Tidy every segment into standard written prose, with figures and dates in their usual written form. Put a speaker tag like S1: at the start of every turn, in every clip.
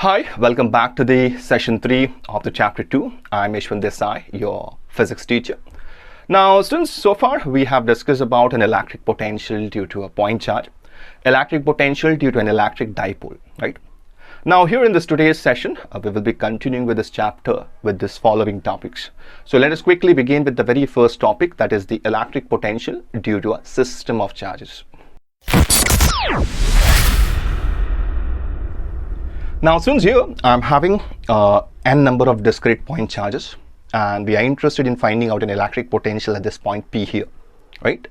S1: Hi, welcome back to the session 3 of the chapter 2. I'm Desai, your physics teacher. Now, students, so far we have discussed about an electric potential due to a point charge, electric potential due to an electric dipole, right? Now, here in this today's session, we will be continuing with this chapter with this following topics. So let us quickly begin with the very first topic, that is the electric potential due to a system of charges. Now, since here I'm having n number of discrete point charges, and we are interested in finding out an electric potential at this point P here, right?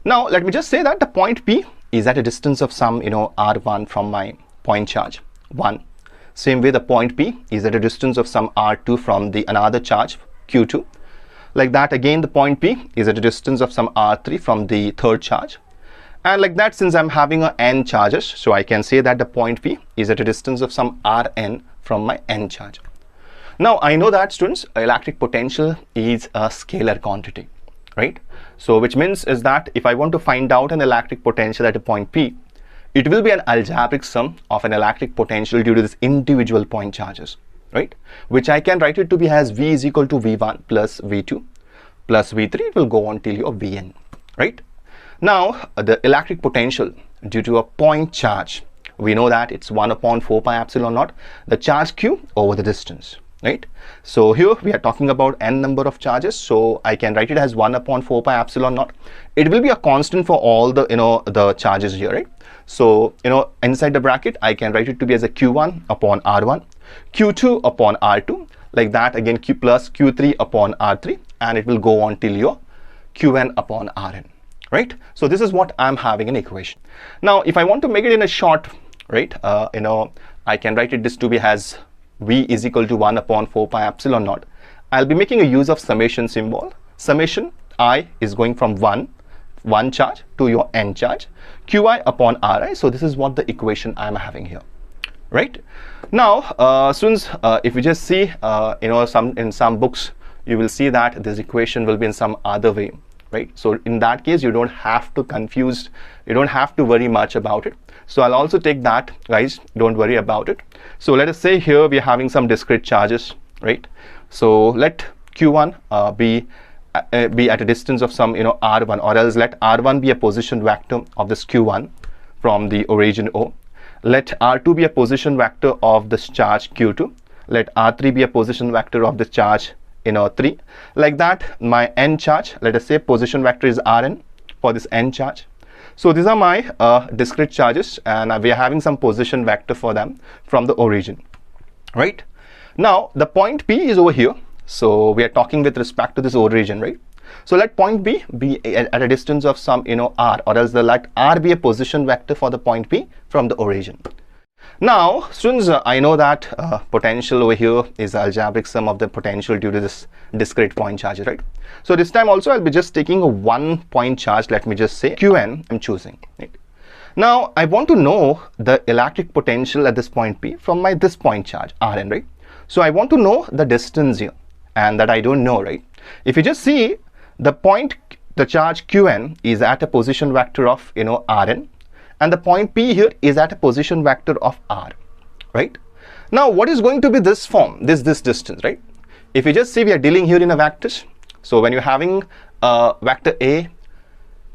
S1: Now, let me just say that the point P is at a distance of some, R1 from my point charge 1. Same way, the point P is at a distance of some R2 from the another charge Q2. Like that, again, the point P is at a distance of some R3 from the third charge. And like that, since I'm having a n charges, so I can say that the point P is at a distance of some Rn from my n charge. Now, I know that, students, electric potential is a scalar quantity, right? So which means is that if I want to find out an electric potential at a point P, it will be an algebraic sum of an electric potential due to this individual point charges, right? Which I can write it to be as V is equal to V1 plus V2 plus V3. It will go on till your Vn, right? Now, the electric potential due to a point charge, we know that it's 1 upon 4 pi epsilon naught, the charge q over the distance, right? So here we are talking about n number of charges, so I can write it as 1 upon 4 pi epsilon naught. It will be a constant for all the, the charges here, right? So, inside the bracket, I can write it to be as a q1 upon r1, q2 upon r2, like that, again, q plus q3 upon r3, and it will go on till your qn upon rn. Right? So this is what I'm having an equation. Now, if I want to make it in a short, right, I can write it this to be as V is equal to 1 upon 4 pi epsilon naught. I'll be making a use of summation symbol. Summation I is going from one charge to your n charge, qi upon ri. So this is what the equation I'm having here, right? Now, since if you just see, in some books, you will see that this equation will be in some other way. Right? So in that case, you don't have to confuse, you don't have to worry much about it. So I'll also take that, guys, don't worry about it. So let us say here we are having some discrete charges, right? So let q1 be at a distance of some, r1, or else let r1 be a position vector of this q1 from the origin O. Let r2 be a position vector of this charge q2. Let r3 be a position vector of the charge 3. Like that, my n charge, let us say position vector is Rn for this n charge. So these are my discrete charges, and we are having some position vector for them from the origin, right? Now, the point P is over here. So we are talking with respect to this origin, right? So let point B be at a distance of some, R, or else let R be a position vector for the point P from the origin. Now, students, I know that potential over here is the algebraic sum of the potential due to this discrete point charge, right? So this time also I'll be just taking a 1 point charge, let me just say Qn I'm choosing, right? Now, I want to know the electric potential at this point P from this point charge Rn, right? So I want to know the distance here, and that I don't know, right? If you just see the charge Qn is at a position vector of, Rn, and the point P here is at a position vector of R, right? Now, what is going to be this form, this distance, right? If you just see, we are dealing here in a vectors. So when you're having vector A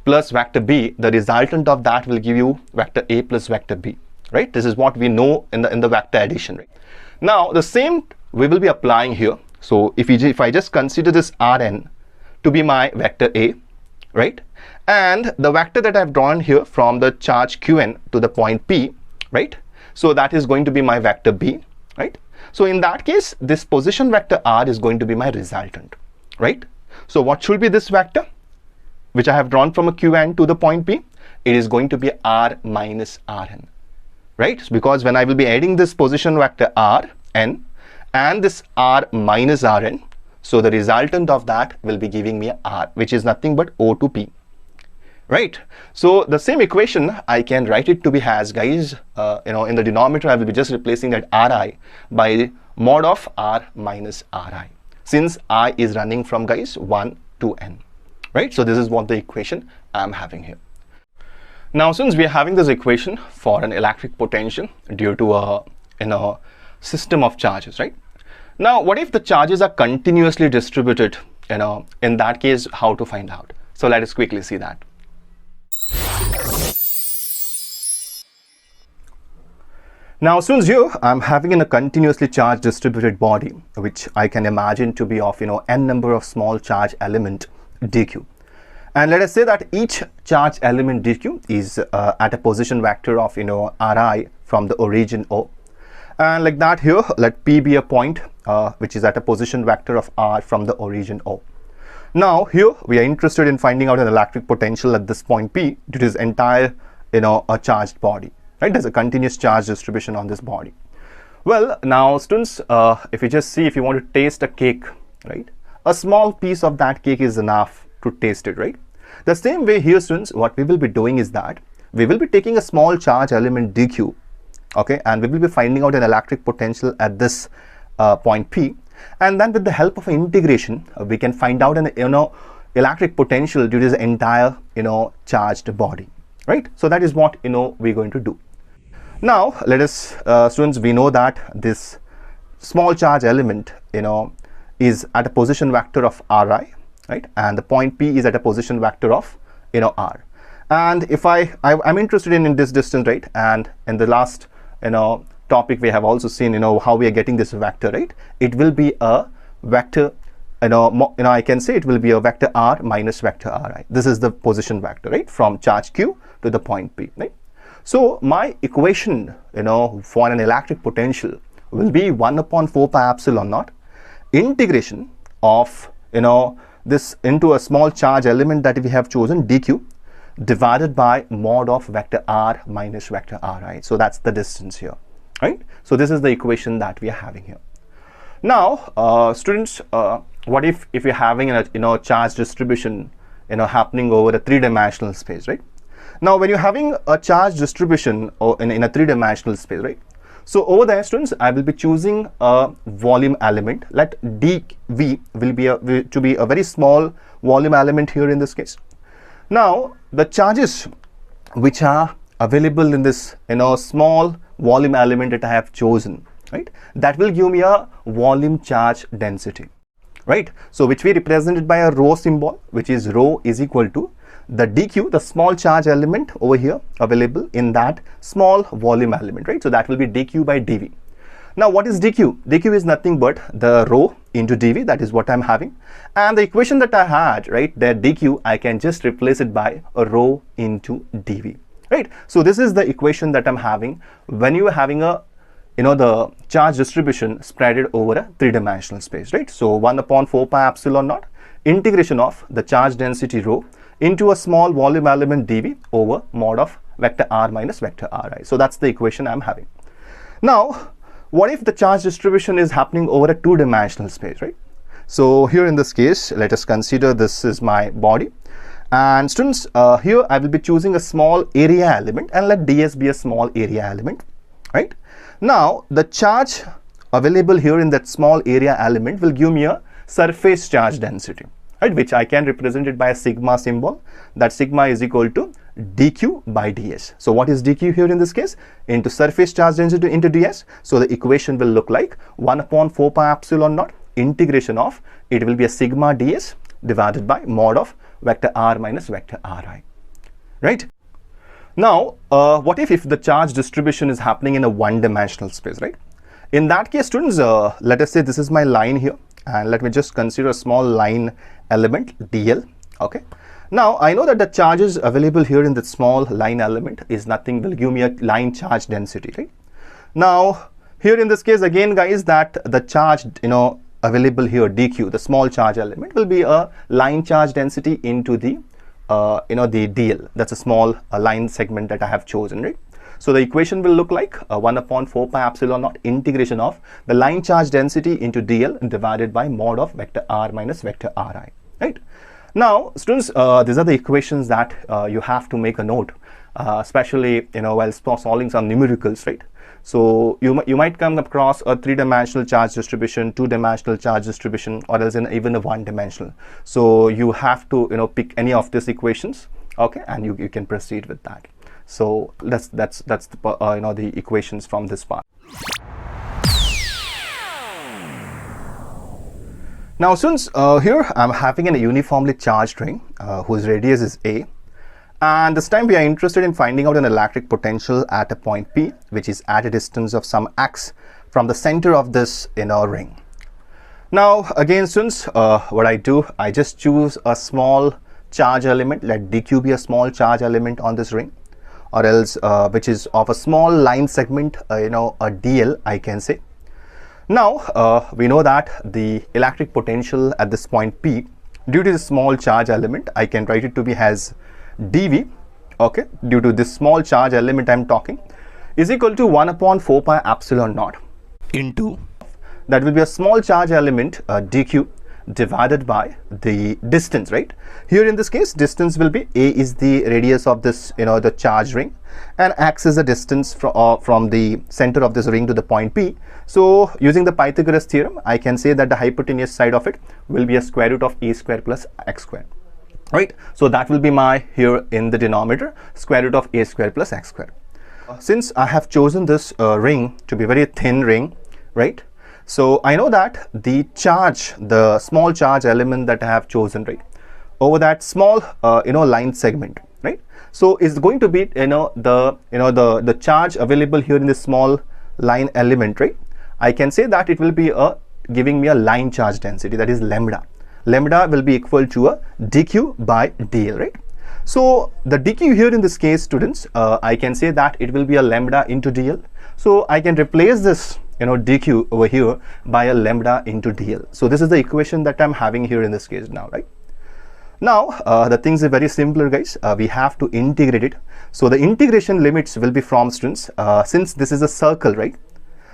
S1: plus vector B, the resultant of that will give you vector A plus vector B, right? This is what we know in the vector addition, right? Now, the same we will be applying here. So if I just consider this Rn to be my vector A, right? And the vector that I've drawn here from the charge Qn to the point P, right? So that is going to be my vector B, right? So in that case, this position vector R is going to be my resultant, right? So what should be this vector, which I have drawn from a Qn to the point P? It is going to be R minus Rn, right? Because when I will be adding this position vector Rn and this R minus Rn, so the resultant of that will be giving me R, which is nothing but O to P. Right? So the same equation, I can write it to be as, guys, in the denominator, I will be just replacing that Ri by mod of R minus Ri, since I is running from, guys, 1 to n, right? So this is what the equation I'm having here. Now, since we are having this equation for an electric potential due to a system of charges, right? Now, what if the charges are continuously distributed? In that case, how to find out? So let us quickly see that. Now, students, here I'm having a continuously charged distributed body, which I can imagine to be of n number of small charge element dq. And let us say that each charge element dq is at a position vector of ri from the origin O. And like that here, let P be a point which is at a position vector of R from the origin O. Now here we are interested in finding out an electric potential at this point P due to this entire a charged body, right? There's a continuous charge distribution on this body. Well, now students, if you just see, if you want to taste a cake, right, a small piece of that cake is enough to taste it, right? The same way here, students, what we will be doing is that we will be taking a small charge element dq, okay, and we will be finding out an electric potential at this point P, and then with the help of integration we can find out an electric potential due to this entire charged body, right? So that is what we're going to do. Now let us students, we know that this small charge element is at a position vector of ri, right, and the point P is at a position vector of r. And if I'm interested in this distance, right, and in the last topic we have also seen how we are getting this vector, right? It will be a vector I can say it will be a vector r minus vector ri. This is the position vector, right, from charge q to the point P, right? So my equation for an electric potential will be 1 upon 4 pi epsilon naught integration of this into a small charge element that we have chosen dq divided by mod of vector r minus vector ri. So that's the distance here, right? So this is the equation that we are having here. Now students, what if you're having a charge distribution happening over a three-dimensional space, right? Now when you're having a charge distribution in a three-dimensional space, right, so over there, students, I will be choosing a volume element. Let dv will be to be a very small volume element here in this case. Now the charges which are available in this small volume element that I have chosen, right, that will give me a volume charge density, right? So which we represented by a rho symbol, which is rho is equal to the dq, the small charge element over here available in that small volume element, right? So that will be dq by dv. Now what is dq? dq is nothing but the rho into dv, that is what I'm having, and the equation that I had, right, that dq, I can just replace it by a rho into dv, right? So this is the equation that I'm having when you are having a the charge distribution spread it over a three-dimensional space, right? So 1 upon 4 pi epsilon naught integration of the charge density rho into a small volume element dv over mod of vector r minus vector ri. So that's the equation I'm having. Now what if the charge distribution is happening over a two-dimensional space, right? So here in this case, let us consider this is my body, and students, here I will be choosing a small area element, and let ds be a small area element, right? Now the charge available here in that small area element will give me a surface charge density, right, which I can represent it by a sigma symbol. That sigma is equal to dq by ds. So what is dq here in this case? Into surface charge density into ds. So the equation will look like 1 upon 4 pi epsilon naught integration of, it will be a sigma ds divided by mod of vector r minus vector ri, right? Now what if the charge distribution is happening in a one-dimensional space, right? In that case, students, let us say this is my line here, and let me just consider a small line element dl, okay? Now I know that the charges available here in the small line element is nothing, will give me a line charge density, right? Now here in this case again, guys, that the charge available here dq, the small charge element, will be a line charge density into the the dl. That's a small line segment that I have chosen, right? So the equation will look like 1 upon 4 pi epsilon naught integration of the line charge density into dl divided by mod of vector r minus vector ri, right? Now students, these are the equations that you have to make a note, especially while solving some numericals, right? So you might come across a three-dimensional charge distribution, two-dimensional charge distribution, or else even a one-dimensional. So you have to pick any of these equations, okay, and you can proceed with that. So that's the the equations from this part. Now since here I'm having a uniformly charged ring whose radius is a, and this time we are interested in finding out an electric potential at a point P, which is at a distance of some x from the center of this ring. Now again students, what I do, I just choose a small charge element. Let dq be a small charge element on this ring, or else which is of a small line segment, a dl I can say. Now we know that the electric potential at this point P, due to the small charge element, I can write it to be as dV, okay, due to this small charge element I'm talking, is equal to 1 upon 4 pi epsilon naught into, that will be a small charge element dq divided by the distance, right? Here in this case, distance will be a is the radius of this, the charge ring, and x is the distance from the center of this ring to the point P. So using the Pythagoras theorem, I can say that the hypotenuse side of it will be a square root of a square plus x square, right? So that will be my, here in the denominator, square root of a square plus x square. Since I have chosen this ring to be very thin ring, right? So I know that the charge, the small charge element that I have chosen, right, over that small line segment, right? So it's going to be the charge available here in this small line element, right? I can say that it will be giving me a line charge density, that is lambda. Lambda will be equal to a dq by dl, right? So the dq here in this case, students, I can say that it will be a lambda into dl. So I can replace this dq over here by a lambda into dl. So this is the equation that I'm having here in this case now, right? Now the things are very simpler, guys. We have to integrate it. So the integration limits will be from, students, since this is a circle, right?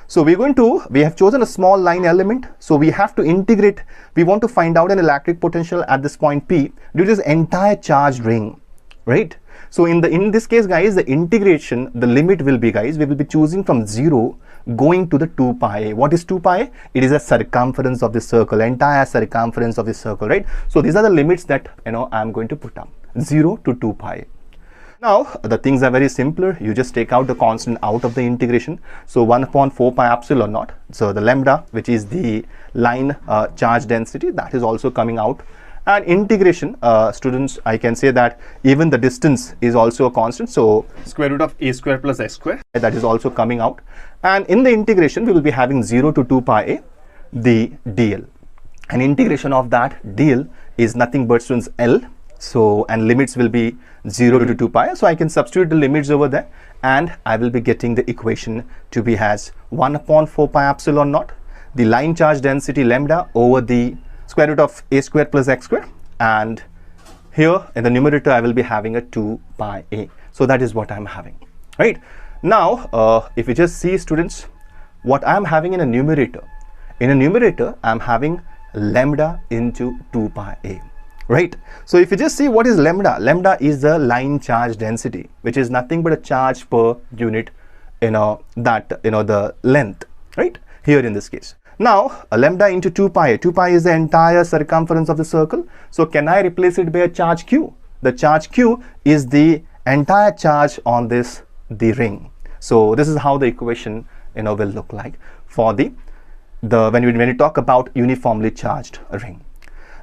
S1: So we have chosen a small line element, so we have to integrate. We want to find out an electric potential at this point P due to this entire charged ring, right? So in this case, guys, the integration, the limit will be, guys, we will be choosing from 0 going to the 2 pi. What is 2 pi? It is a circumference of the circle, entire circumference of the circle, right? So these are the limits that I'm going to put up, 0 to 2 pi. Now the things are very simpler. You just take out the constant out of the integration. So 1 upon 4 pi epsilon naught. So the lambda, which is the line charge density, that is also coming out. And integration, students, I can say that even the distance is also a constant. So square root of a square plus x square, that is also coming out. And in the integration, we will be having 0 to 2 pi a, the dl. And integration of that dl is nothing but, students, L. So, and limits will be 0 to 2 pi. So I can substitute the limits over there, and I will be getting the equation to be as 1 upon 4 pi epsilon naught, the line charge density lambda over the square root of a square plus x square, and here in the numerator I will be having a 2 pi a. So that is what I'm having, right? Now if you just see, students, what I'm having in a numerator I'm having lambda into 2 pi a, right? So if you just see what is lambda, lambda is the line charge density, which is nothing but a charge per unit, the length, right, here in this case. Now a lambda into 2 pi, 2 pi is the entire circumference of the circle. So can I replace it by a charge q? The charge q is the entire charge on the ring. So this is how the equation will look like for when you talk about uniformly charged ring.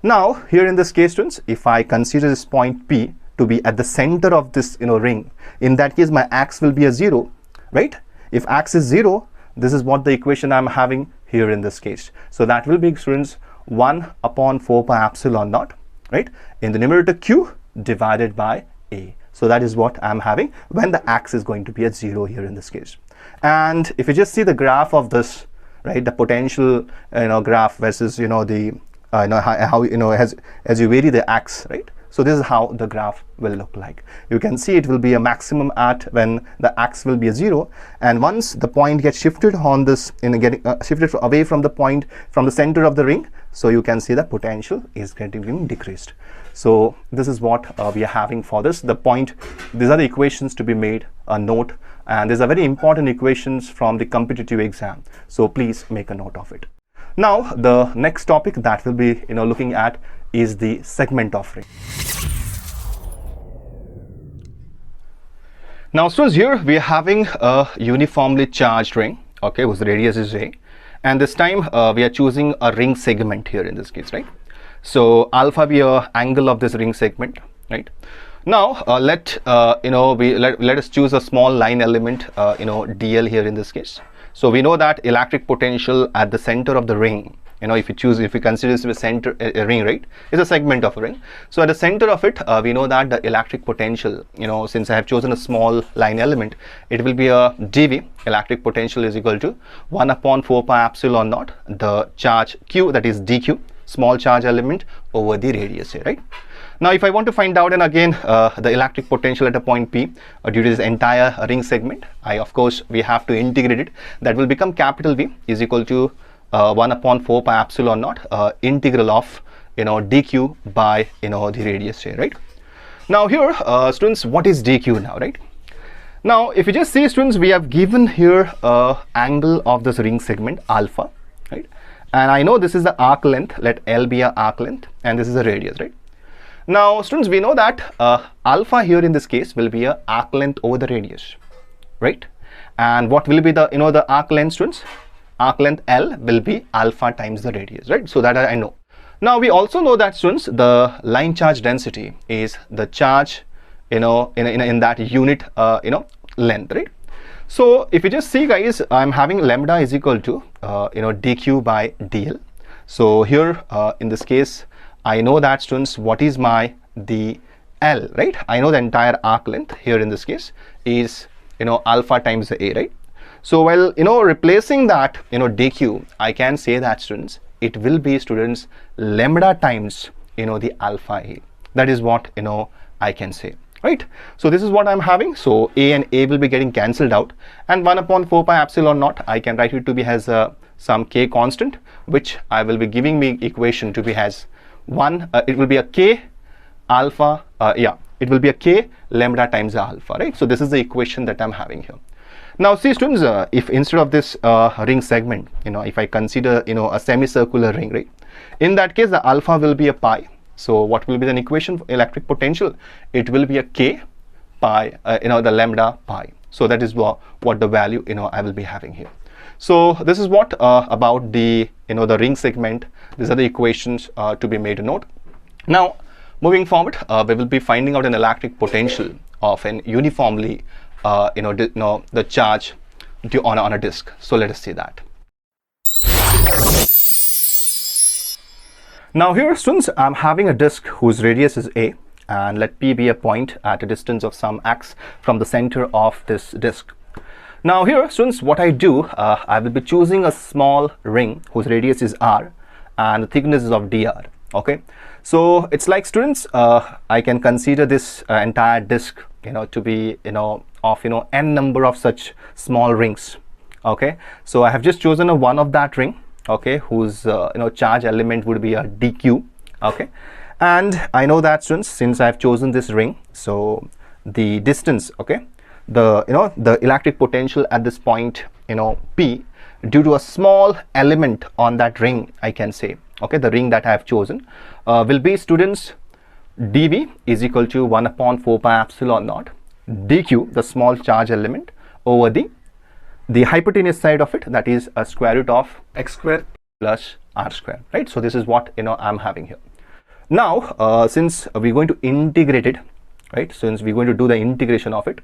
S1: Now here in this case, students, if I consider this point P to be at the center of this ring, in that case my x will be a 0, right? If x is 0, this is what the equation I'm having here in this case. So that will be, students, 1 upon 4 pi epsilon naught, right, in the numerator q divided by a. So that is what I'm having when the x is going to be at 0 here in this case. And if you just see the graph of this, right, the potential graph versus the how as you vary the x, right? So this is how the graph will look like. You can see it will be a maximum at when the x will be a 0, and once the point gets shifted on this, getting shifted away from the point, from the center of the ring, so you can see the potential is getting decreased. So this is what we are having for this. The point, these are the equations to be made a note, and these are very important equations from the competitive exam. So please make a note of it. Now the next topic that we'll be looking at is the segment of ring. Now students, here we are having a uniformly charged ring, okay, whose radius is a, and this time we are choosing a ring segment here in this case, right? So alpha be a angle of this ring segment, right? Now let us choose a small line element, dl here in this case. So we know that electric potential at the center of the ring, if we consider this a ring, right, is a segment of a ring. So at the center of it, we know that the electric potential, since I have chosen a small line element, it will be a dV. Electric potential is equal to 1 upon 4 pi epsilon naught, the charge q, that is dq, small charge element over the radius here, right? Now if I want to find out, and again the electric potential at a point P due to this entire ring segment, we have to integrate it. That will become capital V is equal to 1 upon 4 pi epsilon naught integral of dq by the radius here, right? Now here students, what is dq now, right? Now if you just see, students, we have given here angle of this ring segment alpha, right? And I know this is the arc length, let L be a arc length, and this is the radius, right? Now students, we know that alpha here in this case will be a arc length over the radius, right? And what will be the the arc length, students? Arc length L will be alpha times the radius, right? So that I know. Now we also know that, students, the line charge density is the charge in that unit length, right? So if you just see, guys, I'm having lambda is equal to dq by dl. So here in this case, I know that, students, what is the L, right? I know the entire arc length here in this case is alpha times the a, right? So while replacing that dq, I can say that, students, it will be, students, lambda times the alpha a. That is what I can say, right? So this is what I'm having. So a and a will be getting cancelled out, and 1 upon 4 pi epsilon naught, I can write it to be as some k constant, which I will be giving me equation to be as 1, it will be a k alpha, it will be a k lambda times the alpha, right? So this is the equation that I'm having here. Now see, students, if instead of this ring segment, if I consider a semicircular ring, right, in that case the alpha will be a pi. So what will be the equation for electric potential? It will be a k pi, the lambda pi. So that is what the value I will be having here. So this is what about the the ring segment. These are the equations to be made a note. Now moving forward, we will be finding out an electric potential of an uniformly the charge on a disk. So let us see that. Now here, students, I'm having a disk whose radius is a, and let P be a point at a distance of some x from the center of this disk. Now here, students, what I do, I will be choosing a small ring whose radius is r and the thickness is of dr. Okay, so it's like, students, I can consider this entire disk to be of n number of such small rings. Okay, so I have just chosen a one of that ring, okay, whose charge element would be a dq. Okay, and I know that, students, since I have chosen this ring, so the distance, okay, the electric potential at this point P, due to a small element on that ring, I can say, okay, the ring that I have chosen will be, students, dV is equal to 1 upon 4 pi epsilon naught dq, the small charge element, over the hypotenuse side of it, that is a square root of x square plus r square, right? So this is what I'm having here. Now since we're going to integrate it, right, since we're going to do the integration of it,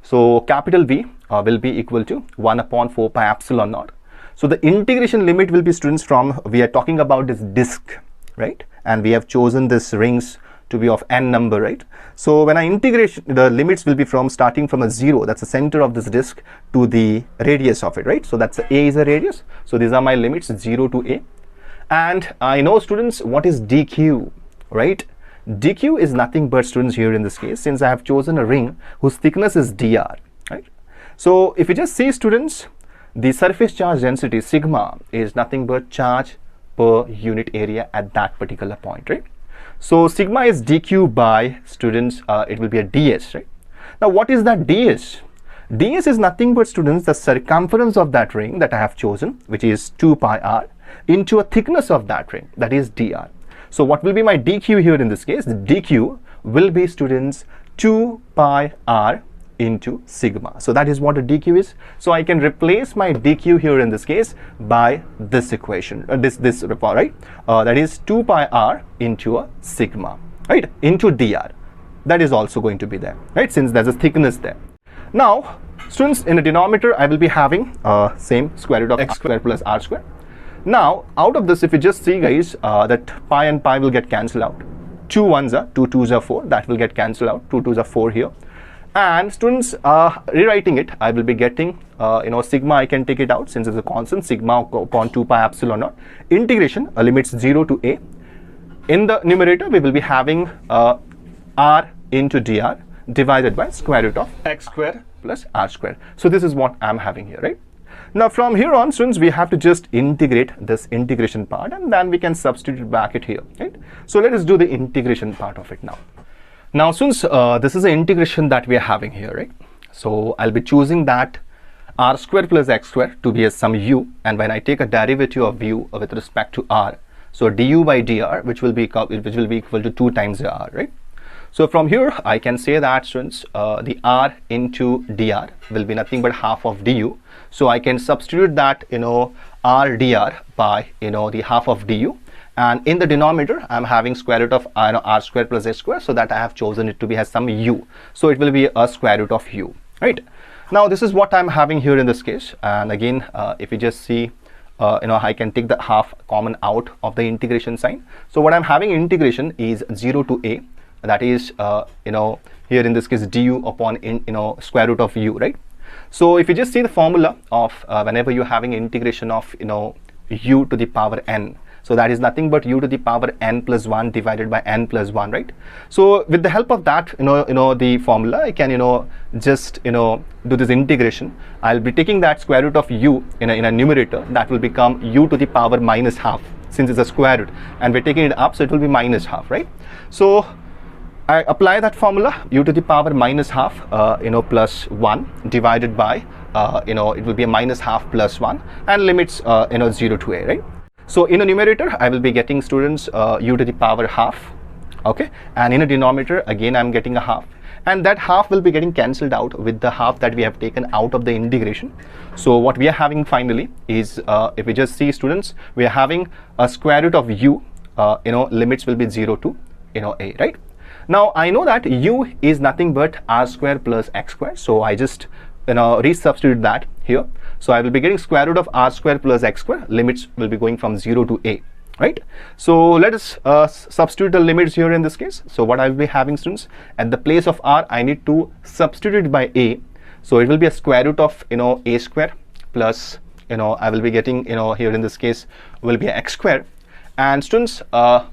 S1: so capital V will be equal to 1 upon 4 pi epsilon naught. So the integration limit will be, students, from, we are talking about this disk, right, and we have chosen this rings to be of n number, right? So when I integrate, the limits will be from starting from a 0, that's the center of this disk, to the radius of it, right? So that's a is a radius, so these are my limits, 0 to a. And I know, students, what is dq, right? dq is nothing but, students, here in this case, since I have chosen a ring whose thickness is dr, right? So if you just see, students, the surface charge density sigma is nothing but charge per unit area at that particular point, right? So sigma is dq by, students, it will be a ds, right? Now what is that ds? ds is nothing but, students, the circumference of that ring that I have chosen, which is 2 pi r, into a thickness of that ring, that is dr. So what will be my dq here in this case? The dq will be, students, 2 pi r into sigma. So that is what a dq is. So I can replace my dq here in this case by this equation, this right? That is 2 pi r into a sigma, right? Into dr. That is also going to be there, right? Since there's a thickness there. Now, students, in the denominator, I will be having same square root of x square plus r square. Now, out of this, if you just see, guys, that pi and pi will get cancelled out. 2 1s are 2 2s are 4. That will get cancelled out. 2 2s are 4 here. And students, rewriting it, I will be getting, sigma. I can take it out since it's a constant, sigma upon 2 pi epsilon naught. Integration limits 0 to a. In the numerator, we will be having r into dr divided by square root of x square plus r square. So this is what I'm having here, right? Now from here on, students, we have to just integrate this integration part, and then we can substitute back it here, right? So let us do the integration part of it now. Now, students, this is the integration that we are having here, right? So I'll be choosing that r square plus x square to be as some u, and when I take a derivative of u with respect to r, so du by dr, which will be equal to 2 times the r, right? So from here, I can say that, students, the r into dr will be nothing but half of du. So I can substitute that, r dr by, the half of du. And in the denominator, I'm having square root of r square plus s square. So that I have chosen it to be as some u. So it will be a square root of u, right? Now, this is what I'm having here in this case. And again, if you just see, I can take the half common out of the integration sign. So what I'm having integration is 0 to a. That is, here in this case, du upon, square root of u, right? So if you just see the formula of whenever you're having integration of, u to the power n, so that is nothing but u to the power n plus 1 divided by n plus 1, right? So with the help of that, the formula, I can, just, do this integration. I'll be taking that square root of u in a numerator. That will become u to the power minus half, since it's a square root, and we're taking it up, so it will be minus half, right? So I apply that formula, u to the power minus half, plus 1 divided by, it will be a minus half plus 1, and limits, 0 to a, right? So in a numerator, I will be getting, students, u to the power half, okay? And in a denominator, again, I'm getting a half. And that half will be getting cancelled out with the half that we have taken out of the integration. So what we are having finally is, if we just see, students, we are having a square root of u, limits will be 0 to, a, right? Now, I know that u is nothing but r square plus x square. So I just, resubstitute that here. So I will be getting square root of r square plus x square. Limits will be going from 0 to a, right? So let us substitute the limits here in this case. So what I will be having, students, at the place of r, I need to substitute it by a. So it will be a square root of, a square plus, I will be getting, here in this case will be x square. And students,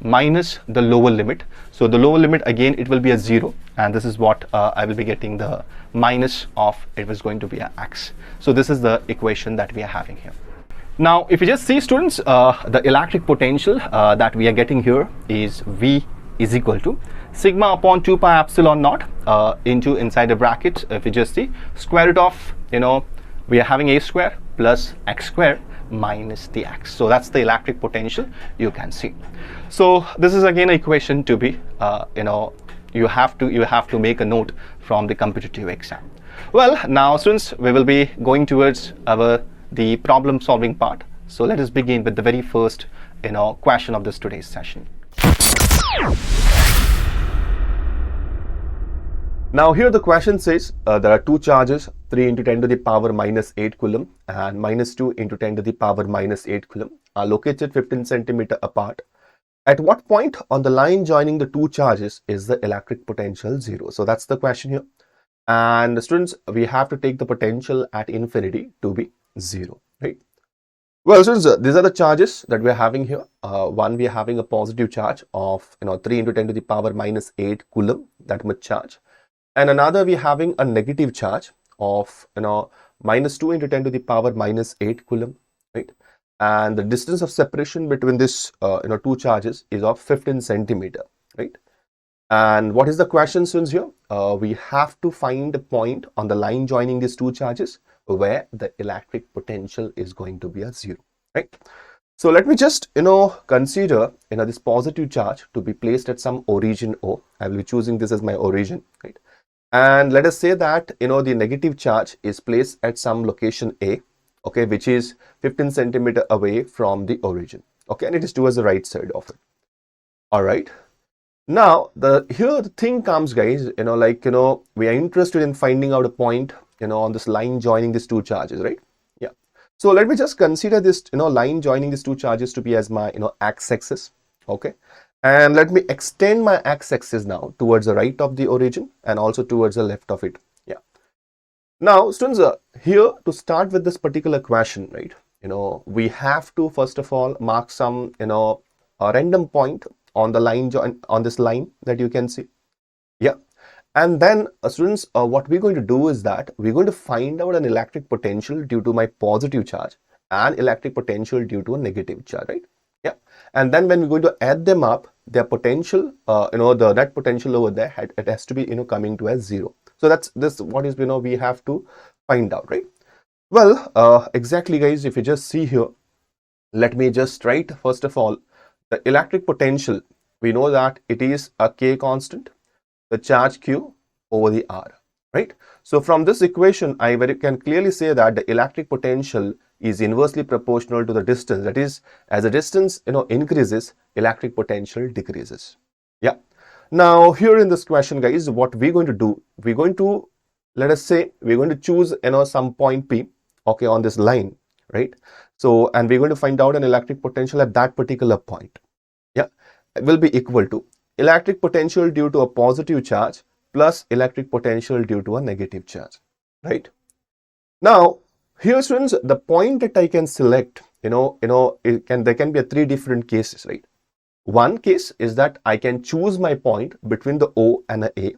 S1: minus the lower limit. So the lower limit, again, it will be a 0, and this is what I will be getting the minus of, it was going to be a x. So this is the equation that we are having here. Now, if you just see, students, the electric potential that we are getting here is V is equal to sigma upon 2 pi epsilon naught into, inside the bracket, if you just see, square root of, we are having a square plus x square minus the x. So that's the electric potential you can see. So this is again an equation to be, you have to make a note from the competitive exam. Well, now, students, we will be going towards the problem solving part. So let us begin with the very first, question of this today's session. Now here the question says there are two charges, 3 into 10 to the power minus 8 coulomb and minus 2 into 10 to the power minus 8 coulomb are located 15 centimeter apart. At what point on the line joining the two charges is the electric potential 0? So that's the question here. And students, we have to take the potential at infinity to be 0, right? Well, students, these are the charges that we are having here. One, we are having a positive charge of 3 into 10 to the power minus 8 coulomb, that much charge. And another, we are having a negative charge of minus 2 into 10 to the power minus 8 coulomb, right? And the distance of separation between this two charges is of 15 centimeter, right? And what is the question, students, here? We have to find a point on the line joining these two charges where the electric potential is going to be a 0, right? So let me just consider this positive charge to be placed at some origin O. I will be choosing this as my origin, right? And let us say that, the negative charge is placed at some location A, okay, which is 15 centimeter away from the origin, okay, and it is towards the right side of it. All right. Now, here the thing comes, guys, we are interested in finding out a point, on this line joining these two charges, right? Yeah. So let me just consider this, line joining these two charges to be as my, x-axis, okay? And let me extend my x-axis now towards the right of the origin and also towards the left of it. Yeah. Now, students, here to start with this particular question, right? We have to first of all mark some, a random point on the line on this line that you can see. Yeah. And then students, what we're going to do is that we're going to find out an electric potential due to my positive charge and electric potential due to a negative charge, right? Yeah. And then when we're going to add them up, their potential, the net potential over there, it has to be, coming to as 0. So that's this what is, we have to find out, right? Well, exactly, guys, if you just see here, let me just write first of all, the electric potential, we know that it is a K constant, the charge Q over the R, right? So from this equation, I can clearly say that the electric potential is inversely proportional to the distance. That is, as the distance, increases, electric potential decreases. Yeah. Now, here in this question, guys, what we're going to do, we're going to, let us say, we're going to choose, some point P, okay, on this line, right? So, and we're going to find out an electric potential at that particular point. Yeah, it will be equal to electric potential due to a positive charge plus electric potential due to a negative charge, right? Now, here, students, the point that I can select, there can be 3 different cases, right? One case is that I can choose my point between the O and a A,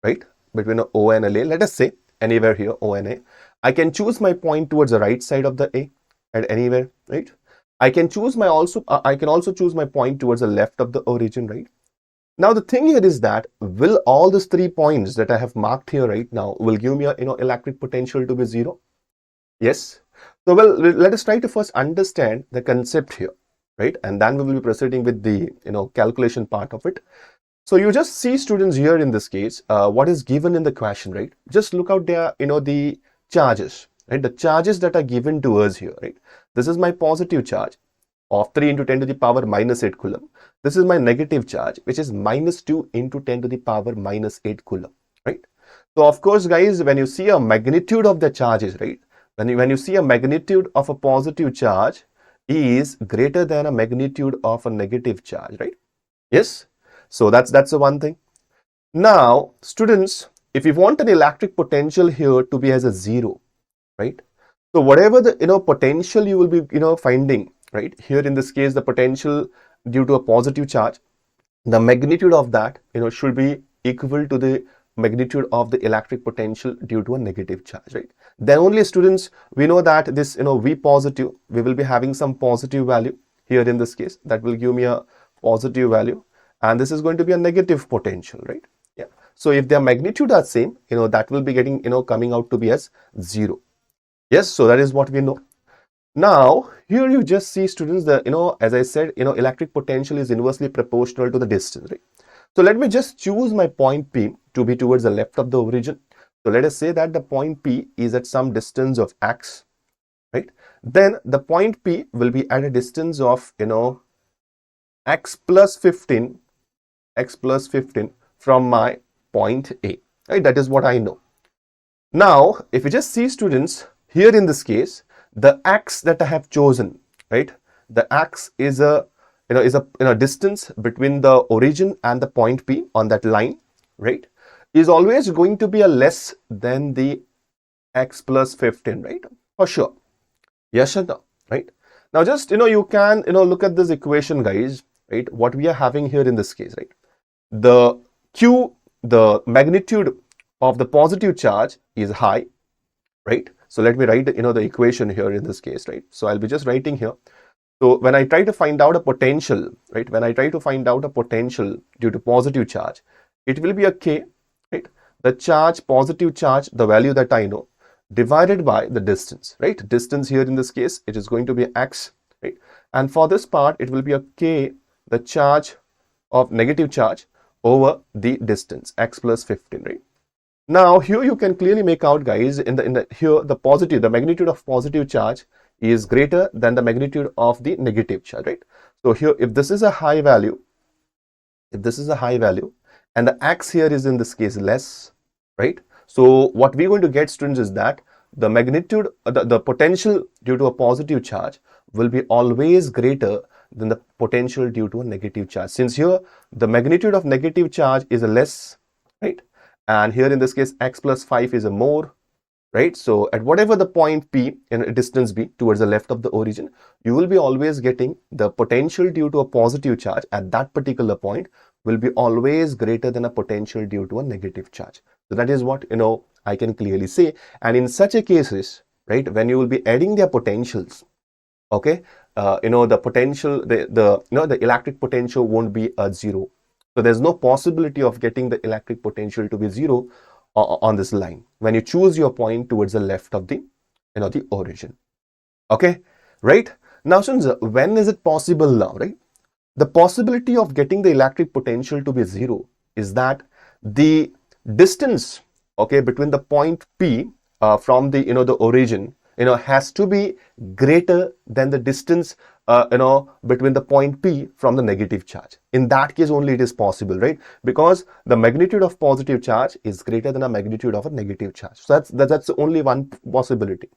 S1: right? Between a O and a A, let us say anywhere here, O and A. I can choose my point towards the right side of the A at anywhere, right? I can choose my I can also choose my point towards the left of the origin, right? Now the thing here is that will all these 3 points that I have marked here right now will give me a electric potential to be 0? Yes. So well, let us try to first understand the concept here, right? And then we will be proceeding with the calculation part of it. So you just see, students, here in this case, what is given in the question, right? Just look out there, the charges, right? The charges that are given to us here, right? This is my positive charge of 3 into 10 to the power minus 8 coulomb. This is my negative charge, which is minus 2 into 10 to the power minus 8 coulomb, right? So of course, guys, when you see a magnitude of the charges, right? When you see a magnitude of a positive charge is greater than a magnitude of a negative charge, right? Yes. So that's the one thing. Now, students, if you want an electric potential here to be as a 0, right? So whatever the potential you will be finding, right? Here in this case, the potential due to a positive charge, the magnitude of that should be equal to the magnitude of the electric potential due to a negative charge, right? Then only, students, we know that this V positive, we will be having some positive value here in this case that will give me a positive value, and this is going to be a negative potential, right? Yeah. So if their magnitude are same, that will be getting coming out to be as 0. Yes. So that is what we know. Now here you just see, students, that as I said, electric potential is inversely proportional to the distance, right? So let me just choose my point P to be towards the left of the origin. So let us say that the point P is at some distance of x, right? Then the point P will be at a distance of x plus 15 from my point A, right? That is what I know. Now if you just see, students, here in this case, the x that I have chosen, right? The x is a distance between the origin and the point P on that line, right? Is always going to be a less than the x plus 15, right? For sure. Yes or no, right? Now just you can look at this equation, guys, right? What we are having here in this case, right? The Q, the magnitude of the positive charge is high, right? So let me write the equation here in this case, right? So I'll be just writing here. So when I try to find out a potential, right? When I try to find out a potential due to positive charge, it will be a K, right? The charge, positive charge, the value that I know, divided by the distance, right? Distance here in this case, it is going to be x, right? And for this part, it will be a K, the charge of negative charge over the distance, x plus 15, right? Now here you can clearly make out, guys, in the here the magnitude of positive charge is greater than the magnitude of the negative charge, right? So here, if this is a high value, and the x here is in this case less, right? So what we're going to get, students, is that the magnitude, the potential due to a positive charge will be always greater than the potential due to a negative charge. Since here the magnitude of negative charge is a less, right? And here in this case x plus 5 is a more, right? So at whatever the point P in a distance B towards the left of the origin, you will be always getting the potential due to a positive charge at that particular point will be always greater than a potential due to a negative charge. So that is what, I can clearly say. And in such a cases, right, when you will be adding their potentials, okay, the potential, the electric potential won't be a zero. So there's no possibility of getting the electric potential to be zero on this line when you choose your point towards the left of the, the origin. Okay, right? Now, students, when is it possible now, right? The possibility of getting the electric potential to be zero is that the distance, okay, between the point P from the, the origin, has to be greater than the distance, between the point P from the negative charge. In that case only it is possible, right? Because the magnitude of positive charge is greater than the magnitude of a negative charge. So that's only one possibility.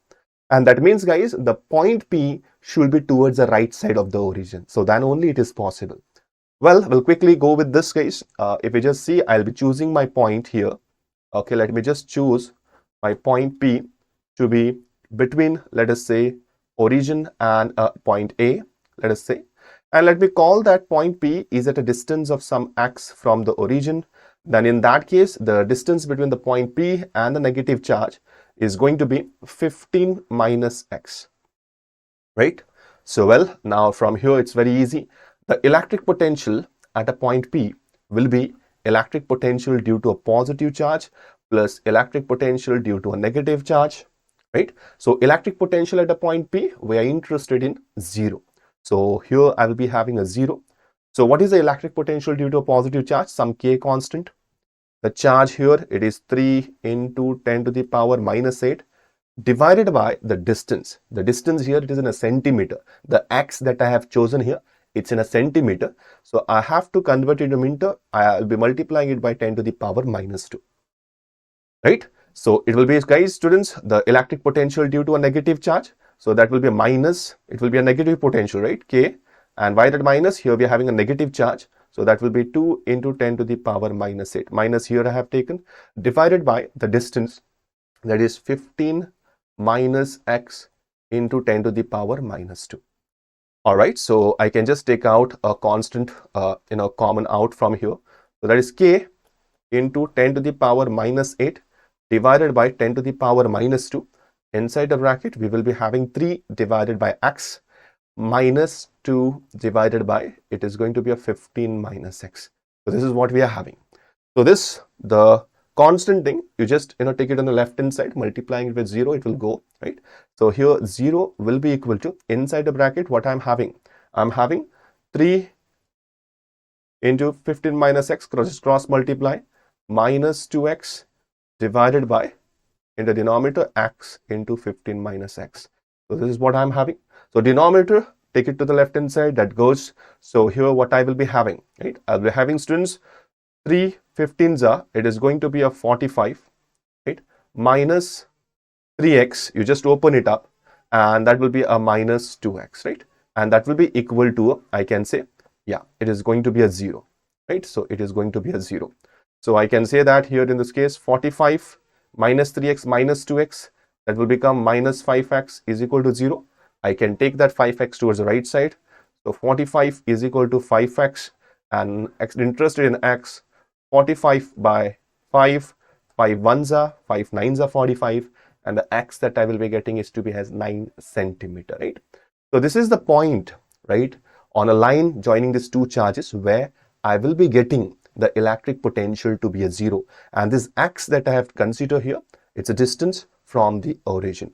S1: And that means, guys, the point P should be towards the right side of the origin. So then only it is possible. Well, we'll quickly go with this case. If you just see, I'll be choosing my point here. Okay, let me just choose my point P to be between, let us say, origin and point A, let us say. And let me call that point P is at a distance of some x from the origin. Then in that case, the distance between the point P and the negative charge is going to be 15 minus x, right? So, well, now from here it's very easy. The electric potential at a point P will be electric potential due to a positive charge plus electric potential due to a negative charge, right? So electric potential at a point P, we are interested in 0. So here I will be having a 0. So what is the electric potential due to a positive charge? Some K constant. The charge here, it is 3 into 10 to the power minus 8 divided by the distance. The distance here, it is in a centimeter. The x that I have chosen here, it's in a centimeter. So I have to convert it into meter. I'll be multiplying it by 10 to the power minus 2. Right? So it will be, guys, students, the electric potential due to a negative charge. So that will be a minus. It will be a negative potential, right? K. And why that minus? Here we are having a negative charge. So that will be 2 into 10 to the power minus 8. Minus here I have taken, divided by the distance, that is 15 minus x into 10 to the power minus 2. All right, so I can just take out a constant, common out from here. So that is k into 10 to the power minus 8 divided by 10 to the power minus 2. Inside the bracket, we will be having 3 divided by x minus 2 divided by, it is going to be a 15 minus x. So this is what we are having. So this, the constant thing, you just take it on the left hand side, multiplying it with 0, it will go, right? So here 0 will be equal to, inside the bracket, what I'm having 3 into 15 minus x, cross multiply, minus 2x divided by, in the denominator, x into 15 minus x. So this is what I'm having. So denominator, take it to the left hand side, that goes. So here what I will be having, right? I'll be having, students, 3 15s are, it is going to be a 45, right? Minus 3x, you just open it up, and that will be a minus 2x, right? And that will be equal to, I can say, yeah, it is going to be a 0, right? So it is going to be a 0. So I can say that here in this case, 45 minus 3x minus 2x, that will become minus 5x is equal to 0. I can take that 5x towards the right side. So 45 is equal to 5x, and interested in x, 45 by 5, 5 1s are, 5 9s are 45, and the x that I will be getting is to be as 9 centimeter, right? So this is the point, right, on a line joining these two charges where I will be getting the electric potential to be a 0. And this x that I have considered here, it's a distance from the origin,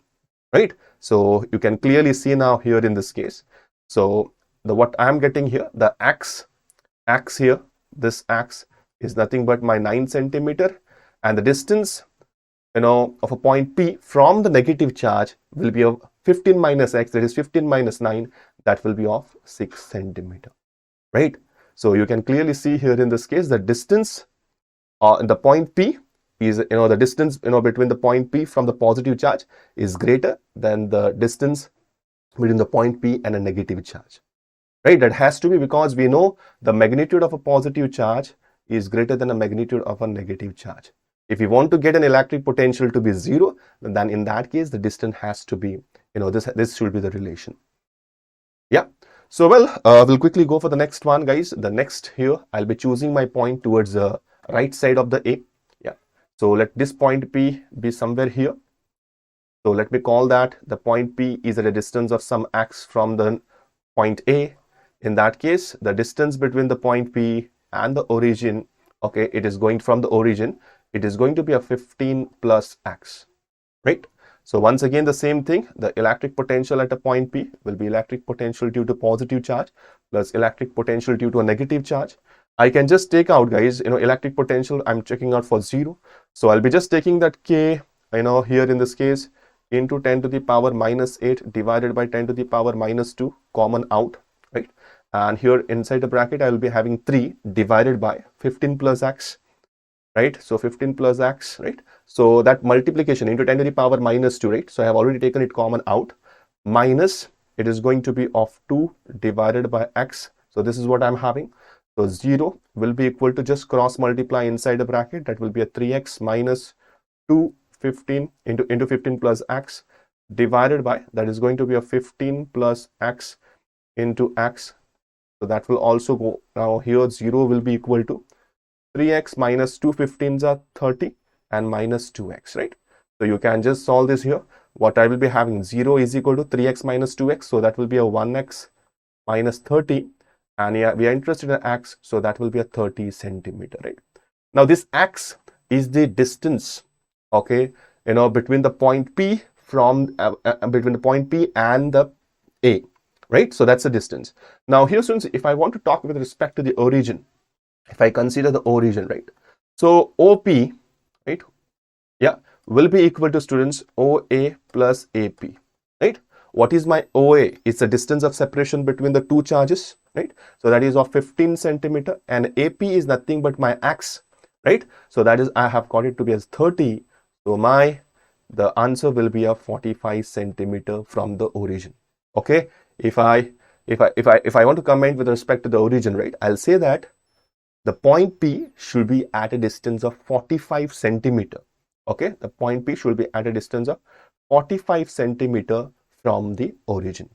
S1: right? So you can clearly see now here in this case. So what I'm getting here, the x here, this x is nothing but my 9 centimeter, and the distance of a point P from the negative charge will be of 15 minus x, that is 15 minus 9, that will be of 6 centimeter, right? So you can clearly see here in this case the distance in the point P is, the distance, between the point P from the positive charge is greater than the distance between the point P and a negative charge, right? That has to be because we know the magnitude of a positive charge is greater than the magnitude of a negative charge. If you want to get an electric potential to be 0, then in that case, the distance has to be, this should be the relation. Yeah. So, we'll quickly go for the next one, guys. The next here, I'll be choosing my point towards the right side of the A. Yeah. So, let this point P be somewhere here. So, let me call that the point P is at a distance of some x from the point A. In that case, the distance between the point P and the origin, okay, it is going from the origin, it is going to be a 15 plus x, right? So once again, the same thing, the electric potential at a point P will be electric potential due to positive charge plus electric potential due to a negative charge. I can just take out, guys, electric potential, I'm checking out for 0. So I'll be just taking that K, here in this case, into 10 to the power minus 8 divided by 10 to the power minus 2 common out, right? And here inside the bracket, I will be having 3 divided by 15 plus x, right? So 15 plus x, right? So that multiplication into 10 to the power minus 2, right? So I have already taken it common out, minus it is going to be of 2 divided by x. So this is what I'm having. So 0 will be equal to just cross multiply inside the bracket. That will be a 3x minus 2 15 into 15 plus x divided by, that is going to be a 15 plus x into x. So that will also go, now here 0 will be equal to 3x minus 2 15s are 30 and minus 2x, right? So you can just solve this here. What I will be having, 0 is equal to 3x minus 2x. So that will be a 1x minus 30. And yeah, we are interested in x. So that will be a 30 centimeter, right? Now this x is the distance, okay, between the point P from, between the point P and the A, right? So that's the distance. Now here, students, if I want to talk with respect to the origin, if I consider the origin, right? So OP, right? Yeah, will be equal to, students, OA plus AP, right? What is my OA? It's the distance of separation between the two charges, right? So that is of 15 centimeter, and AP is nothing but my x, right? So that is, I have got it to be as 30. So the answer will be a 45 centimeter from the origin. Okay. If I want to comment with respect to the origin, right, I'll say that the point P should be at a distance of 45 centimeter. Okay, the point P should be at a distance of 45 centimeter from the origin.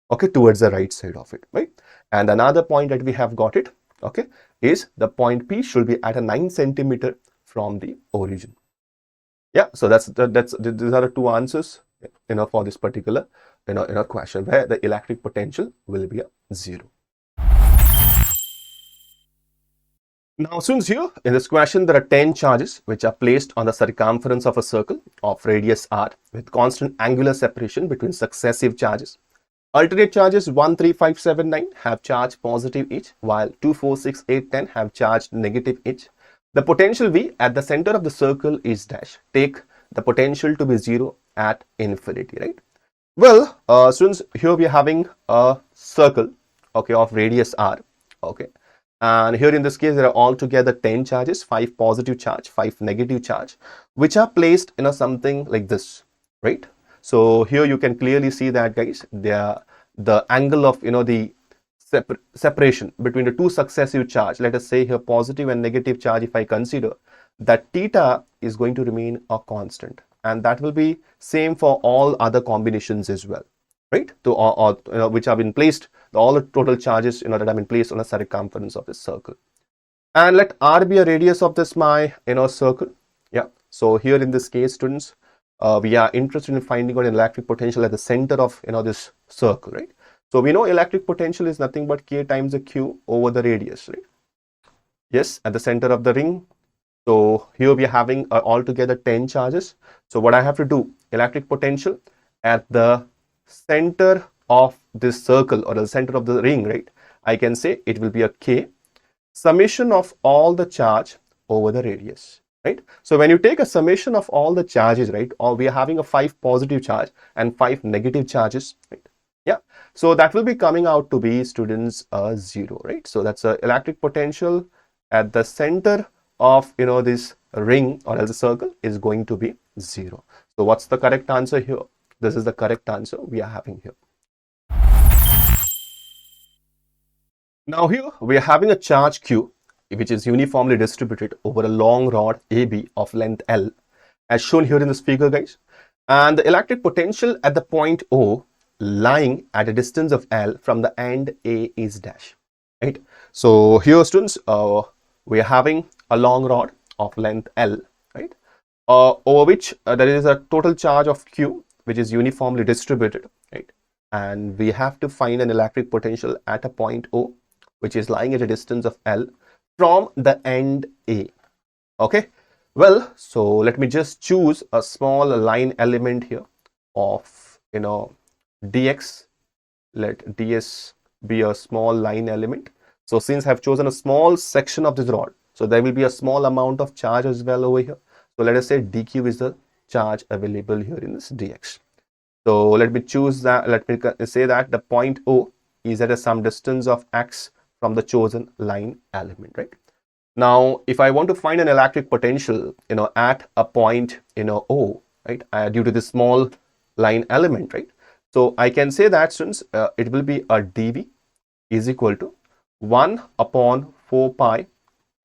S1: Okay, towards the right side of it, right? And another point that we have got it, okay, is the point P should be at a 9 centimeter from the origin. Yeah, so these are the two answers, for this particular, question where the electric potential will be a 0. Now, students, here in this question, there are 10 charges which are placed on the circumference of a circle of radius r with constant angular separation between successive charges. Alternate charges 1, 3, 5, 7, 9 have charge positive each, while 2, 4, 6, 8, 10 have charge negative each. The potential V at the center of the circle is dash. Take the potential to be 0 at infinity, right? Well, students, here we are having a circle, okay, of radius r, okay. And here in this case, there are altogether 10 charges, 5 positive charge, 5 negative charge, which are placed in something like this, right? So here you can clearly see that, guys, the angle of, the separation between the two successive charge, let us say here positive and negative charge, if I consider that theta is going to remain a constant, and that will be same for all other combinations as well, right? So, which have been placed, all the total charges, that have been placed on a circumference of this circle. And let R be a radius of this my, circle. Yeah. So here in this case, students, we are interested in finding out an electric potential at the center of, this circle, right? So we know electric potential is nothing but K times the Q over the radius, right? Yes, at the center of the ring. So here we are having altogether 10 charges. So what I have to do, electric potential at the center of this circle or the center of the ring, right? I can say it will be a K summation of all the charge over the radius. right? So when you take a summation of all the charges, right, or we are having a 5 positive charge and 5 negative charges, right? Yeah, so that will be coming out to be, students, 0, right? So that's a electric potential at the center of, this ring or else a circle is going to be 0. So what's the correct answer here? This is the correct answer we are having here. Now here we are having a charge Q which is uniformly distributed over a long rod AB of length L as shown here in this figure, guys. And the electric potential at the point O lying at a distance of L from the end A is dash, right? So here, students, we are having a long rod of length L, right? Over which there is a total charge of Q which is uniformly distributed, right? And we have to find an electric potential at a point O which is lying at a distance of L from the end A. Okay, well, so let me just choose a small line element here of, dx. Let ds be a small line element. So since I've chosen a small section of this rod, so there will be a small amount of charge as well over here. So let us say dq is the charge available here in this dx. So let me choose that. Let me say that the point O is at some distance of x from the chosen line element, right? Now, if I want to find an electric potential, at a point, O, right, due to this small line element, right? So I can say that, students, it will be a dV is equal to 1 upon 4 pi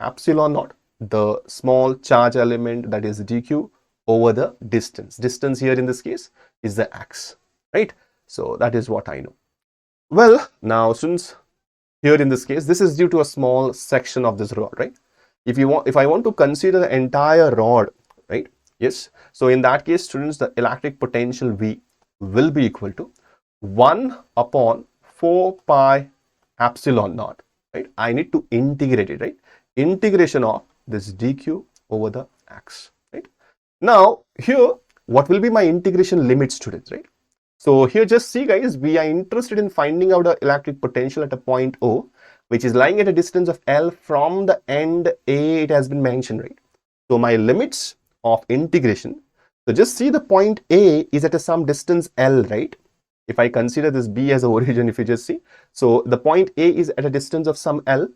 S1: epsilon naught, the small charge element, that is dq, over the distance. Distance here in this case is the x, right? So that is what I know. Well, now, students, here in this case, this is due to a small section of this rod, right? If I want to consider the entire rod, right? Yes. So in that case, students, the electric potential V will be equal to 1 upon 4 pi epsilon naught, right? I need to integrate it, right? Integration of this dq over the x, right? Now, here, what will be my integration limit, students, right? So here, just see, guys, we are interested in finding out the electric potential at a point O, which is lying at a distance of L from the end A, it has been mentioned, right? So my limits of integration, so just see the point A is at some distance L, right? If I consider this B as a origin, if you just see, so the point A is at a distance of some L,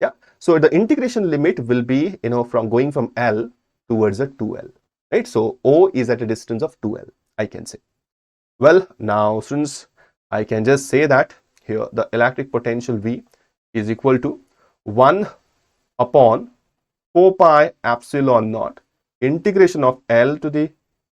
S1: yeah? So the integration limit will be, from going from L towards a 2L, right? So O is at a distance of 2L, I can say. Well, now, students, I can just say that here the electric potential V is equal to 1 upon 4 pi epsilon naught integration of L to the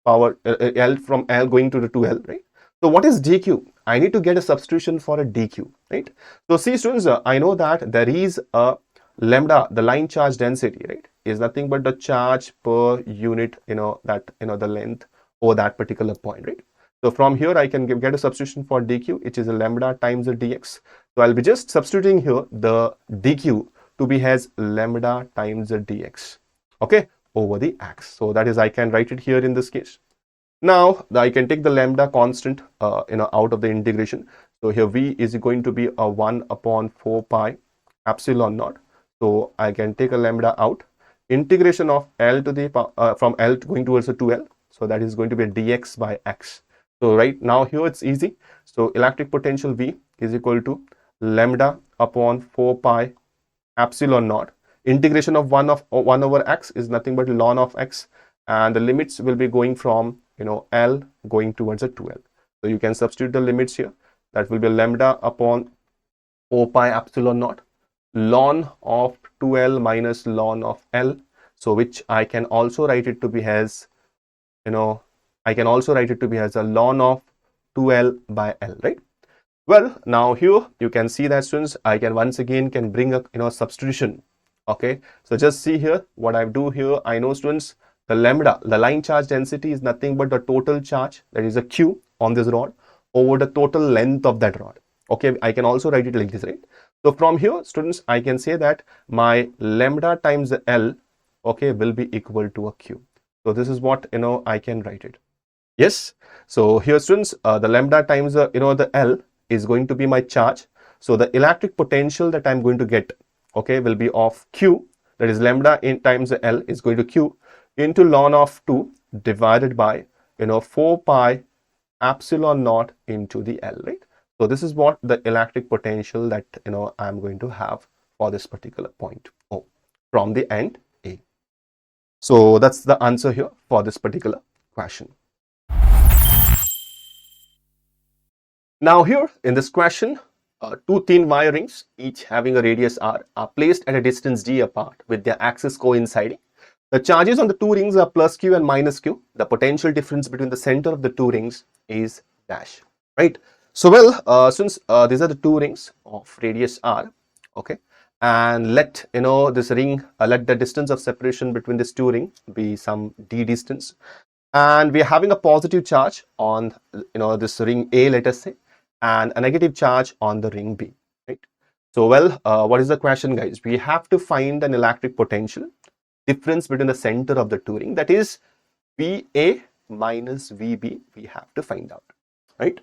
S1: power L from L going to the 2L, right? So what is dq? I need to get a substitution for a dq, right? So see, students, I know that there is a lambda, the line charge density, right, is nothing but the charge per unit, the length over that particular point, right? So from here, I can get a substitution for dq, which is a lambda times the dx. So I'll be just substituting here the dq to be as lambda times the dx, okay, over the x. So that is, I can write it here in this case. Now, I can take the lambda constant, out of the integration. So here V is going to be a 1 upon 4 pi epsilon naught. So I can take a lambda out. Integration of L to the from L going towards the 2L. So that is going to be a dx by x. So right now here it's easy. So electric potential V is equal to lambda upon 4 pi epsilon naught. Integration of 1 over x is nothing but ln of x, and the limits will be going from L going towards a 2L. So you can substitute the limits here. That will be lambda upon 4 pi epsilon naught ln of 2L minus ln of L. So which I can also write it to be as I can also write it to be as a ln of 2L by L, right? Well, now here you can see that, students, I can once again bring a substitution. Okay, so just see here what I do here. I know, students, the lambda, the line charge density, is nothing but the total charge, that is a Q on this rod, over the total length of that rod. Okay, I can also write it like this, right? So from here, students, I can say that my lambda times the L, okay, will be equal to a Q. So this is what I can write it. Yes. So here, students, the lambda times the L is going to be my charge. So the electric potential that I'm going to get, okay, will be of Q, that is lambda in times the L is going to Q. into ln of 2 divided by 4 pi epsilon naught into the L, right? So this is what the electric potential that I'm going to have for this particular point O from the end A. So that's the answer here for this particular question. Now here in this question, two thin wire rings, each having a radius r, are placed at a distance d apart with their axes coinciding. The charges on the two rings are plus q and minus q. The potential difference between the center of the two rings is dash, right? So well, since these are the two rings of radius r, okay, and let this ring, let the distance of separation between these two rings be some d distance, and we are having a positive charge on this ring A, let us say, and a negative charge on the ring B, right? So well, what is the question, guys? We have to find an electric potential difference between the center of the two ring, that is VA minus VB. We have to find out, right?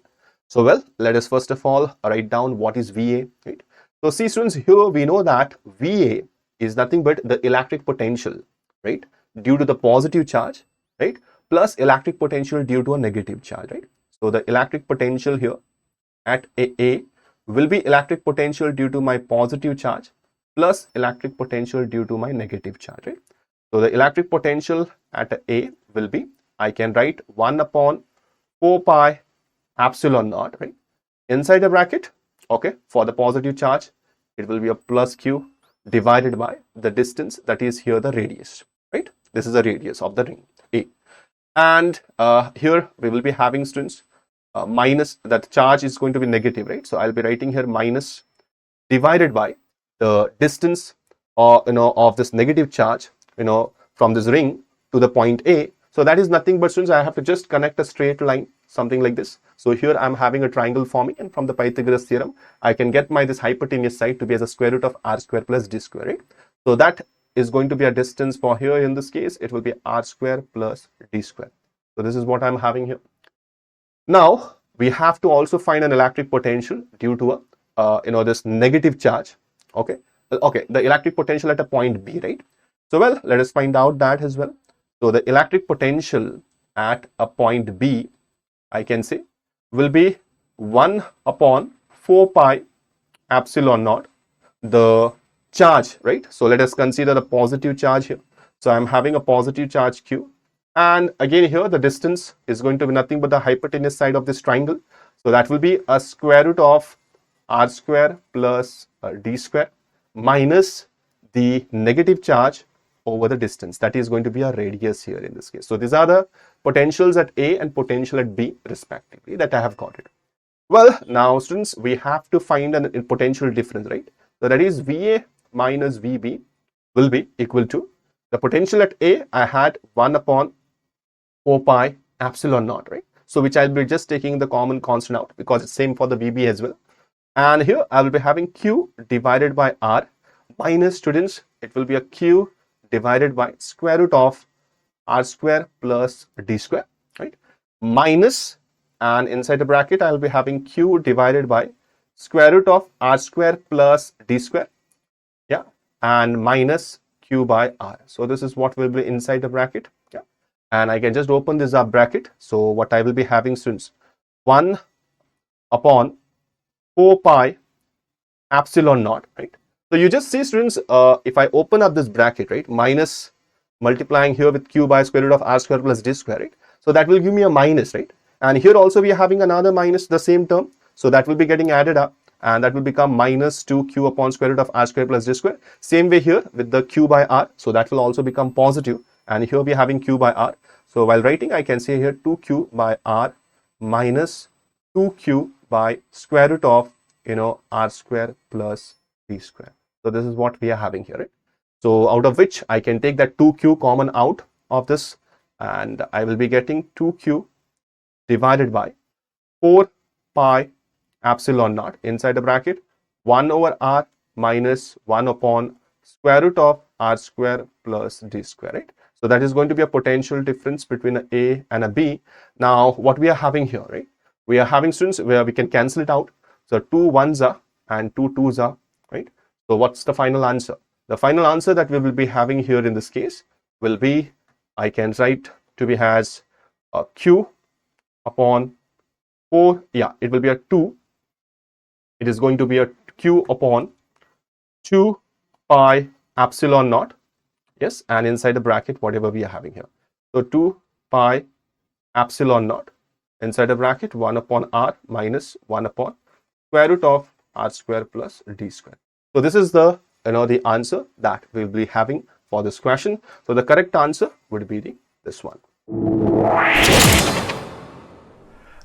S1: So well, let us first of all write down what is VA, right? So see students, here we know that VA is nothing but the electric potential, right, due to the positive charge, right, plus electric potential due to a negative charge, right? So the electric potential here at A will be electric potential due to my positive charge plus electric potential due to my negative charge, right? So the electric potential at A will be, I can write 1 upon 4 pi epsilon naught, right, inside the bracket, okay, for the positive charge it will be a plus q divided by the distance, that is here the radius, right? This is the radius of the ring A. And here we will be having, students, minus, that charge is going to be negative, right? So I'll be writing here minus divided by the distance of this negative charge from this ring to the point A. So that is nothing but, students, I have to just connect a straight line, something like this. So here I'm having a triangle forming, and from the Pythagoras theorem I can get my this hypotenuse side to be as a square root of r square plus d square, right? So that is going to be a distance for here. In this case it will be r square plus d square. So this is what I'm having here. Now we have to also find an electric potential due to a this negative charge, okay, the electric potential at a point B, right? So well, let us find out that as well. So the electric potential at a point B, I can say, will be 1 upon 4 pi epsilon naught, the charge, right? So let us consider the positive charge here. So I'm having a positive charge q, and again here the distance is going to be nothing but the hypotenuse side of this triangle. So that will be a square root of r square plus d square minus the negative charge over the distance, that is going to be a radius here in this case. So these are the potentials at A and potential at B respectively that I have got it. Well, now students, we have to find a potential difference, right? So that is VA minus VB will be equal to the potential at A. I had 1 upon 4 pi epsilon naught, right? So which I'll be just taking the common constant out because it's same for the VB as well. And here I will be having Q divided by R minus, students, it will be a Q divided by square root of r square plus d square, right, minus, and inside the bracket I will be having q divided by square root of r square plus d square, yeah, and minus q by r. So this is what will be inside the bracket, yeah, and I can just open this up bracket. So what I will be having, students, 1 upon 4 pi epsilon naught, right? So you just see, students, if I open up this bracket, right, minus multiplying here with q by square root of r square plus d square, right? So that will give me a minus, right? And here also we are having another minus, the same term. So that will be getting added up, and that will become minus 2q upon square root of r square plus d square. Same way here with the q by r. So that will also become positive. And here we are having q by r. So while writing, I can say here 2q by r minus 2q by square root of r square plus d square. So this is what we are having here, right? So out of which I can take that 2q common out of this, and I will be getting 2q divided by 4 pi epsilon naught inside the bracket 1 over r minus 1 upon square root of r square plus d square, right? So that is going to be a potential difference between a A and a B. Now what we are having here, right? We are having, students, where we can cancel it out. So 2 1s are and 2 2s are, right? So what's the final answer? The final answer that we will be having here in this case will be I can write to be as q upon 4. Yeah, it will be a 2. It is going to be a q upon 2 pi epsilon naught. Yes, and inside the bracket, whatever we are having here. So 2 pi epsilon naught inside the bracket 1 upon r minus 1 upon square root of r square plus d square. So this is the the answer that we'll be having for this question. So the correct answer would be this one.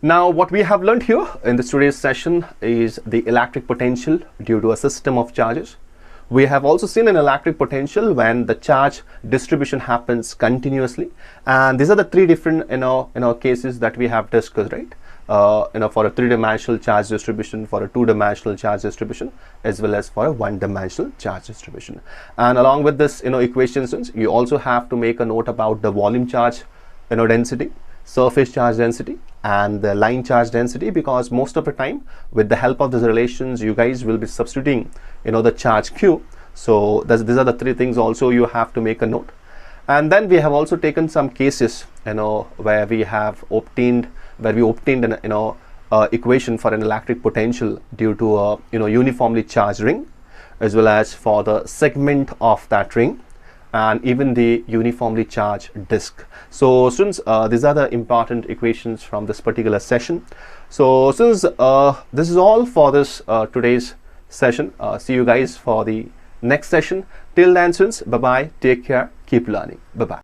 S1: Now what we have learned here in this today's session is the electric potential due to a system of charges. We have also seen an electric potential when the charge distribution happens continuously, and these are the three different cases that we have discussed, right? For a three-dimensional charge distribution, for a two-dimensional charge distribution, as well as for a one-dimensional charge distribution. And along with this equations, you also have to make a note about the volume charge density, surface charge density, and the line charge density, because most of the time with the help of these relations you guys will be substituting the charge q. So these are the three things also you have to make a note. And then we have also taken some cases where we obtained an equation for an electric potential due to a uniformly charged ring, as well as for the segment of that ring, and even the uniformly charged disk. So students, these are the important equations from this particular session. So since this is all for this today's session, see you guys for the next session. Till then students, bye bye, take care, keep learning, bye bye.